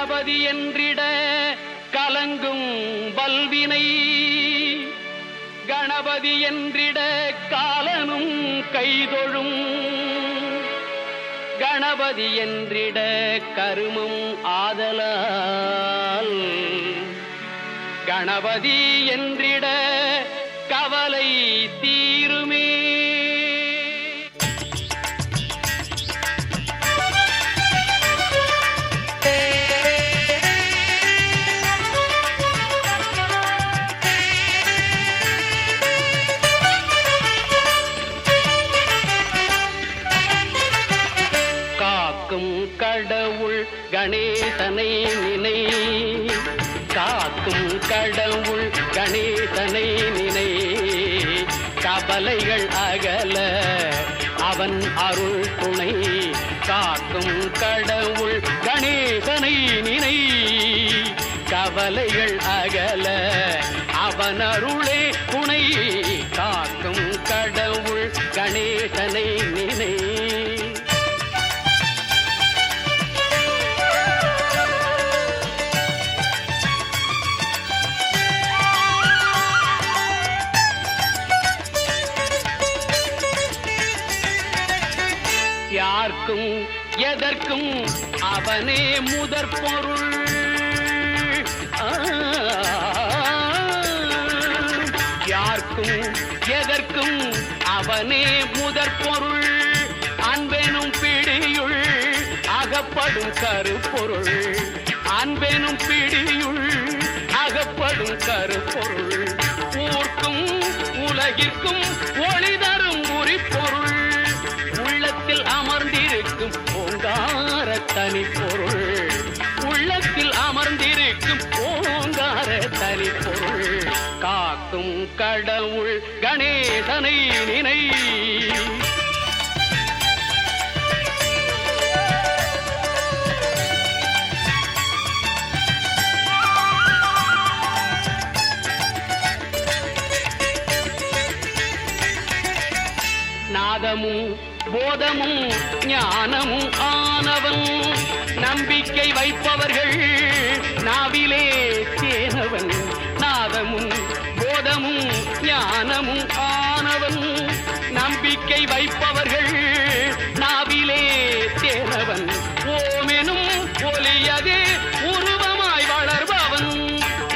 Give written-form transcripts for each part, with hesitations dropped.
கணபதி என்றிட கலங்கும் வல்வினை கணபதி என்றிட காலனும் கைதொழும் கணபதி என்றிட கருமம் ஆதலால் கணபதி என்றிட கவலை தீருமே. காக்கும் கடவுள் கணேசனை நினை காக்கும் கடவுள் கணேசனை நினை கவலைகள் அகல அவன் அருள் துணை காக்கும் கடவுள் கணேசனை நினை கவலைகள் அகல அவன் அருளே துணை காக்கும் கடவுள் கணேசனை நினை. யார்க்கும் எதற்கும் அவனே முதற் பொருள் யார்க்கும் எதற்கும் அவனே முதற் பொருள் அன்பெனும் பிடியுள் அகப்படும் கருப்பொருள் அன்பெனும் பிடியுள் அகப்படும் கருப்பொருள் ஊர்க்கும் உலகிற்கும் ஒளி தரும் உரிப்பொருள் உள்ளத்தில் அமர்ந்திருக்கும் ஓங்கார தனிப்பொருள் உள்ளத்தில் அமர்ந்திருக்கும் ஓங்கார தனிப்பொருள் காக்கும் கடவுள் கணேசனை நினை. நாதமும் போதமும் ஞானமும் ஆனவன் நம்பிக்கை வைப்பவர்கள் நாவிலே தேனவன் நாதமும் போதமும் ஞானமும் ஆனவன் நம்பிக்கை வைப்பவர்கள் நாவிலே தேனவன் ஓமெனும் ஒலியதே உருவமாய் வளர்பவன்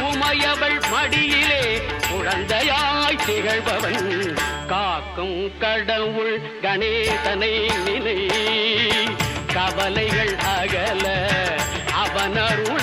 உமையவள் மடியிலே குழந்தையாய் திகழ்பவன் காக்கும் கடவுள் கணேசனை நினை கவலைகள் அகல அவன் அருள்